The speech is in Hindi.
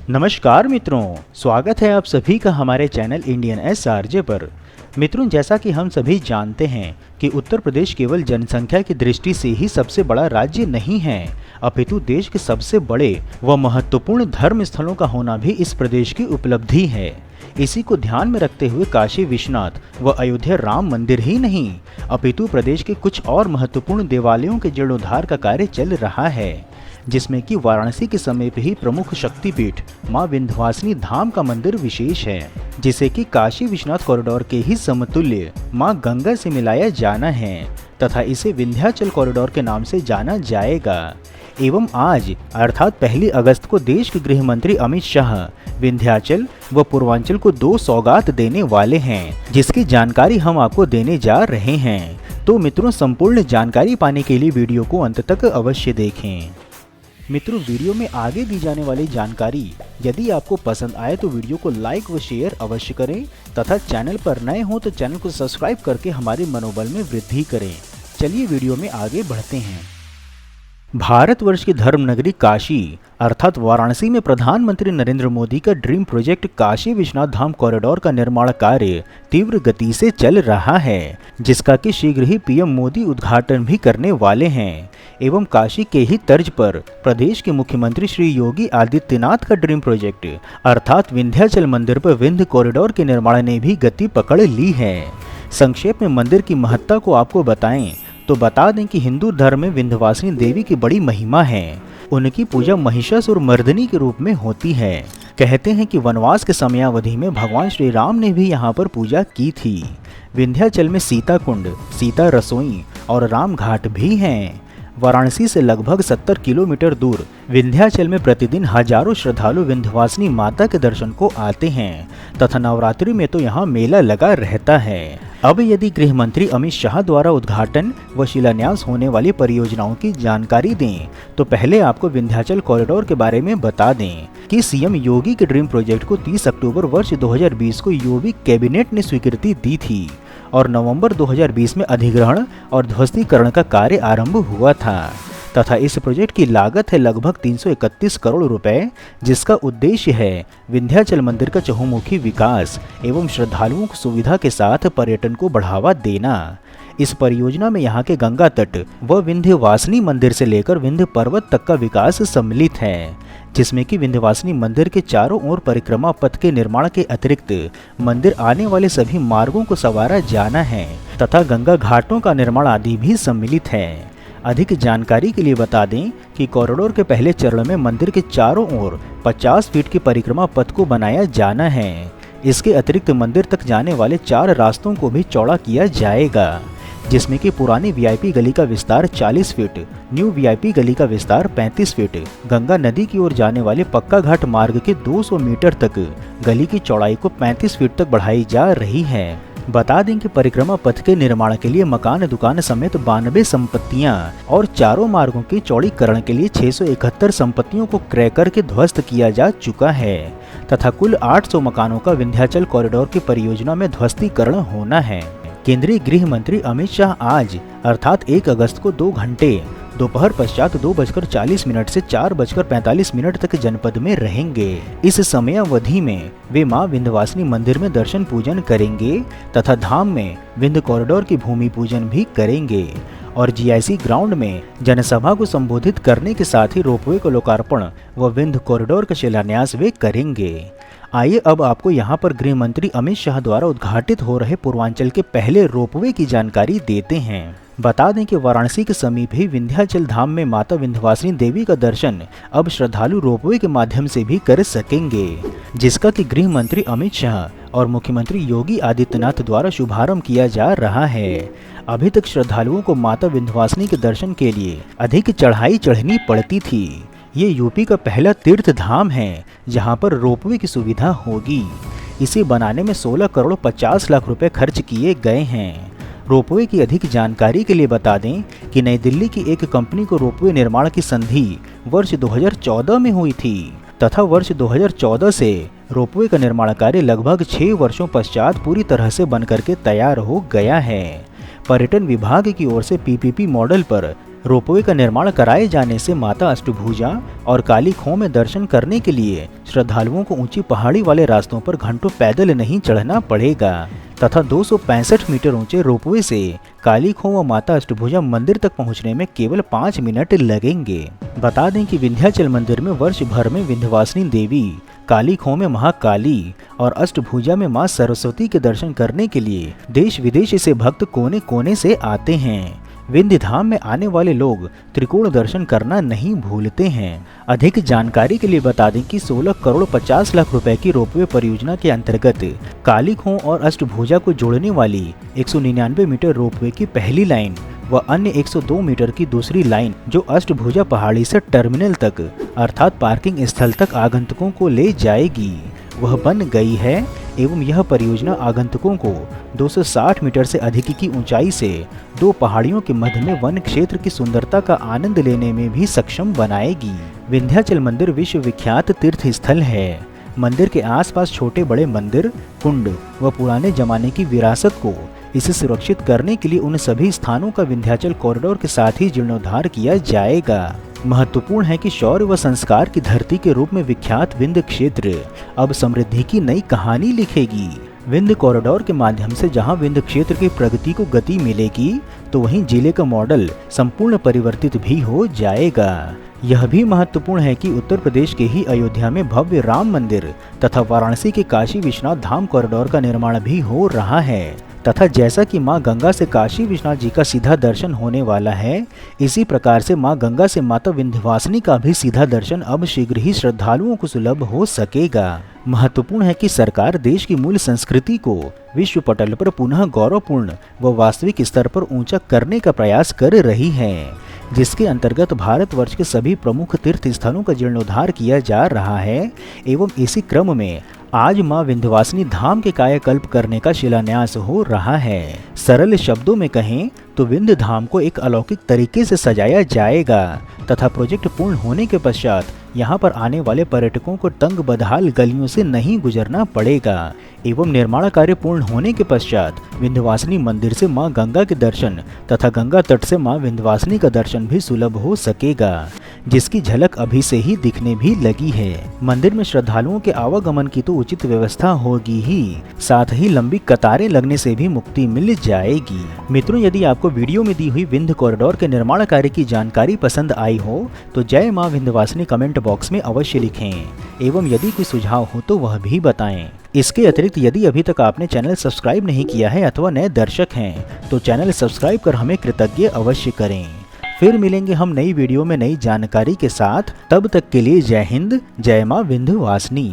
नमस्कार मित्रों, स्वागत है आप सभी का हमारे चैनल इंडियन SRJ पर। मित्रों, जैसा कि हम सभी जानते हैं कि उत्तर प्रदेश केवल जनसंख्या की दृष्टि से ही सबसे बड़ा राज्य नहीं है, अपितु देश के सबसे बड़े व महत्वपूर्ण धर्म स्थलों का होना भी इस प्रदेश की उपलब्धि है। इसी को ध्यान में रखते हुए काशी विश्वनाथ व अयोध्या राम मंदिर ही नहीं, अपितु प्रदेश के कुछ और महत्वपूर्ण देवालयों के जीर्णोद्धार का कार्य चल रहा है, जिसमें कि वाराणसी के समीप ही प्रमुख शक्तिपीठ मां विंध्यवासिनी धाम का मंदिर विशेष है, जिसे कि काशी विश्वनाथ कॉरिडोर के ही समतुल्य मां गंगा से मिलाया जाना है तथा इसे विंध्याचल कॉरिडोर के नाम से जाना जाएगा। एवं आज अर्थात 1 अगस्त को देश के गृह मंत्री अमित शाह विंध्याचल व पूर्वांचल को 2 सौगात देने वाले हैं, जिसकी जानकारी हम आपको देने जा रहे हैं। तो मित्रों, संपूर्ण जानकारी पाने के लिए वीडियो को अंत तक अवश्य देखें। मित्रों, वीडियो में आगे दी जाने वाली जानकारी यदि आपको पसंद आए तो वीडियो को लाइक व शेयर अवश्य करें तथा चैनल पर नए हो तो चैनल को सब्सक्राइब करके हमारे मनोबल में वृद्धि करें। चलिए वीडियो में आगे बढ़ते हैं। भारतवर्ष की धर्म नगरी काशी अर्थात वाराणसी में प्रधानमंत्री नरेंद्र मोदी का dream project Kashi Vishwanath Dham corridor का निर्माण कार्य तीव्र गति से चल रहा है, जिसका कि शीघ्र ही पीएम मोदी उद्घाटन भी करने वाले हैं। एवं काशी के ही तर्ज पर प्रदेश के मुख्यमंत्री श्री योगी आदित्यनाथ का ड्रीम प्रोजेक्ट अर्थात विंध्याचल मंदिर पर विंध्य कॉरिडोर के निर्माण ने भी गति पकड़ ली है। संक्षेप में मंदिर की महत्ता को आपको बताएं तो बता दें कि हिंदू धर्म में विंध्यवासिनी देवी की बड़ी महिमा है। उनकी पूजा महिषासुर मर्दिनी के रूप में होती है। कहते हैं कि वनवास के समयावधि में भगवान श्री राम ने भी यहाँ पर पूजा की थी। विंध्याचल में सीता कुंड, सीता रसोई और राम घाट भी हैं। वाराणसी से लगभग 70 किलोमीटर दूर विंध्याचल में प्रतिदिन हजारों श्रद्धालु विंध्यवासिनी माता के दर्शन को आते हैं तथा नवरात्रि में तो यहाँ मेला लगा रहता है। अब यदि गृह मंत्री अमित शाह द्वारा उद्घाटन व शिलान्यास होने वाली परियोजनाओं की जानकारी दें तो पहले आपको विंध्याचल कॉरिडोर के बारे में बता दें कि सीएम योगी के ड्रीम प्रोजेक्ट को 30 अक्टूबर वर्ष 2020 को योगी कैबिनेट ने स्वीकृति दी थी और नवंबर 2020 में अधिग्रहण और ध्वस्तीकरण का कार्य आरंभ हुआ था तथा इस प्रोजेक्ट की लागत है लगभग 331 करोड़ रुपए, जिसका उद्देश्य है विंध्याचल मंदिर का चहुमुखी विकास एवं श्रद्धालुओं को सुविधा के साथ पर्यटन को बढ़ावा देना। इस परियोजना में यहाँ के गंगा तट व विंध्यवासिनी मंदिर से लेकर विंध्य पर्वत तक का विकास सम्मिलित है, जिसमें कि विंध्यवासिनी मंदिर के चारों ओर परिक्रमा पथ के निर्माण के अतिरिक्त मंदिर आने वाले सभी मार्गों को संवारा जाना है तथा गंगा घाटों का निर्माण आदि भी सम्मिलित है। अधिक जानकारी के लिए बता दें कि कॉरिडोर के पहले चरण में मंदिर के चारों ओर 50 फीट की परिक्रमा पथ को बनाया जाना है। इसके अतिरिक्त मंदिर तक जाने वाले 4 रास्तों को भी चौड़ा किया जाएगा, जिसमें कि पुरानी वीआईपी गली का विस्तार 40 फीट, न्यू वीआईपी गली का विस्तार 35 फीट, गंगा नदी की ओर जाने वाले पक्का घाट मार्ग के 200 मीटर तक गली की चौड़ाई को 35 फीट तक बढ़ाई जा रही है। बता दें कि परिक्रमा पथ के निर्माण के लिए मकान दुकान समेत 92 संपत्तियां और चारों मार्गों के चौड़ीकरण के लिए 671 संपत्तियों को क्रय करके ध्वस्त किया जा चुका है तथा कुल 800 मकानों का विंध्याचल कॉरिडोर की परियोजना में ध्वस्तीकरण होना है। केंद्रीय गृह मंत्री अमित शाह आज अर्थात 1 अगस्त को 2 घंटे दोपहर पश्चात 2:40 से 4:45 तक जनपद में रहेंगे। इस समयावधि में वे मां विंध्यवासिनी मंदिर में दर्शन पूजन करेंगे तथा धाम में विंध्य कॉरिडोर की भूमि पूजन भी करेंगे और जीआईसी ग्राउंड में जनसभा को संबोधित करने के साथ ही रोपवे को लोकार्पण व विंध्य कॉरिडोर का शिलान्यास वे करेंगे। आइए अब आपको यहाँ पर गृह मंत्री अमित शाह द्वारा उद्घाटित हो रहे पूर्वांचल के पहले रोपवे की जानकारी देते हैं। बता दें कि वाराणसी के समीप ही विंध्याचल धाम में माता विंध्यवासिनी देवी का दर्शन अब श्रद्धालु रोपवे के माध्यम से भी कर सकेंगे, जिसका कि गृह मंत्री अमित शाह और मुख्यमंत्री योगी आदित्यनाथ द्वारा शुभारंभ किया जा रहा है। अभी तक श्रद्धालुओं को माता विंध्यवासिनी के दर्शन के लिए अधिक चढ़ाई चढ़नी पड़ती थी। ये यूपी का पहला तीर्थ धाम है जहाँ पर रोपवे की सुविधा होगी। इसे बनाने में 16 करोड़ 50 लाख रुपए खर्च किए गए हैं। रोपवे की अधिक जानकारी के लिए बता दें कि नई दिल्ली की एक कंपनी को रोपवे निर्माण की संधि वर्ष 2014 में हुई थी तथा वर्ष 2014 से रोपवे का निर्माण कार्य लगभग 6 वर्षों पश्चात पूरी तरह से बनकर के तैयार हो गया है। पर्यटन विभाग की ओर से पीपीपी मॉडल पर रोपवे का निर्माण कराए जाने से माता अष्टभुजा और काली खोह में दर्शन करने के लिए श्रद्धालुओं को ऊंची पहाड़ी वाले रास्तों पर घंटों पैदल नहीं चढ़ना पड़ेगा तथा 265 मीटर ऊंचे रोपवे से काली खोह व माता अष्टभुजा मंदिर तक पहुंचने में केवल 5 मिनट लगेंगे। बता दें कि विंध्याचल मंदिर में वर्ष भर में विंध्यवासिनी देवी, काली खोह में महाकाली और अष्टभुजा में मां सरस्वती के दर्शन करने के लिए देश विदेश से भक्त कोने कोने से आते हैं। विंध्य धाम में आने वाले लोग त्रिकोण दर्शन करना नहीं भूलते हैं। अधिक जानकारी के लिए बता दें कि 16 करोड़ 50 लाख रुपए की रोपवे परियोजना के अंतर्गत काली खोह और अष्टभुजा को जोड़ने वाली 199 मीटर रोपवे की पहली लाइन व अन्य 102 मीटर की दूसरी लाइन जो अष्टभुजा पहाड़ी से टर्मिनल तक अर्थात पार्किंग स्थल तक आगंतुकों को ले जाएगी, वह बन गई है एवं यह परियोजना आगंतुकों को 260 मीटर से अधिक की ऊंचाई से दो पहाड़ियों के मध्य में वन क्षेत्र की सुंदरता का आनंद लेने में भी सक्षम बनाएगी। विंध्याचल मंदिर विश्व विख्यात तीर्थ स्थल है। मंदिर के आसपास छोटे बड़े मंदिर, कुंड व पुराने जमाने की विरासत को इसे सुरक्षित करने के लिए उन सभी स्थानों का विंध्याचल कॉरिडोर के साथ ही जीर्णोद्धार किया जाएगा। महत्वपूर्ण है कि शौर्य व संस्कार की धरती के रूप में विख्यात विंध्य क्षेत्र अब समृद्धि की नई कहानी लिखेगी। विंध्य कॉरिडोर के माध्यम से जहां विंध्य क्षेत्र की प्रगति को गति मिलेगी, तो वहीं जिले का मॉडल संपूर्ण परिवर्तित भी हो जाएगा। यह भी महत्वपूर्ण है कि उत्तर प्रदेश के ही अयोध्या में भव्य राम मंदिर तथा वाराणसी के काशी विश्वनाथ धाम कॉरिडोर का निर्माण भी हो रहा है तथा जैसा कि मां गंगा से काशी विश्वनाथ जी का सीधा दर्शन होने वाला है, इसी प्रकार से मां गंगा से माता विंध्यवासिनी का भी सीधा दर्शन अब शीघ्र ही श्रद्धालुओं को सुलभ हो सकेगा। महत्वपूर्ण है कि सरकार देश की मूल संस्कृति को विश्व पटल पर पुनः गौरवपूर्ण व वास्तविक स्तर पर ऊंचा करने का प्रयास कर रही है, जिसके अंतर्गत भारतवर्ष के सभी प्रमुख तीर्थ स्थलों का जीर्णोद्धार किया जा रहा है एवं इसी क्रम में आज मां विंध्यवासिनी धाम के कायाकल्प करने का शिलान्यास हो रहा है। सरल शब्दों में कहें तो विंध्य धाम को एक अलौकिक तरीके से सजाया जाएगा तथा प्रोजेक्ट पूर्ण होने के पश्चात यहाँ पर आने वाले पर्यटकों को तंग बदहाल गलियों से नहीं गुजरना पड़ेगा एवं निर्माण कार्य पूर्ण होने के पश्चात विंध्यवासिनी मंदिर से मां गंगा के दर्शन तथा गंगा तट से मां विंध्यवासिनी का दर्शन भी सुलभ हो सकेगा, जिसकी झलक अभी से ही दिखने भी लगी है। मंदिर में श्रद्धालुओं के आवागमन की तो उचित व्यवस्था होगी ही, साथ ही लंबी कतारें लगने से भी मुक्ति मिल जाएगी। मित्रों, यदि आपको वीडियो में दी हुई विंध्य कॉरिडोर के निर्माण कार्य की जानकारी पसंद आई हो तो जय मां विंध्यवासिनी कमेंट बॉक्स में अवश्य लिखें एवं यदि कोई सुझाव हो तो वह भी बताएं। इसके अतिरिक्त यदि अभी तक आपने चैनल सब्सक्राइब नहीं किया है अथवा नए दर्शक हैं तो चैनल सब्सक्राइब कर हमें कृतज्ञ अवश्य करें। फिर मिलेंगे हम नई वीडियो में नई जानकारी के साथ। तब तक के लिए जय हिंद, जय मां विंध्यवासिनी।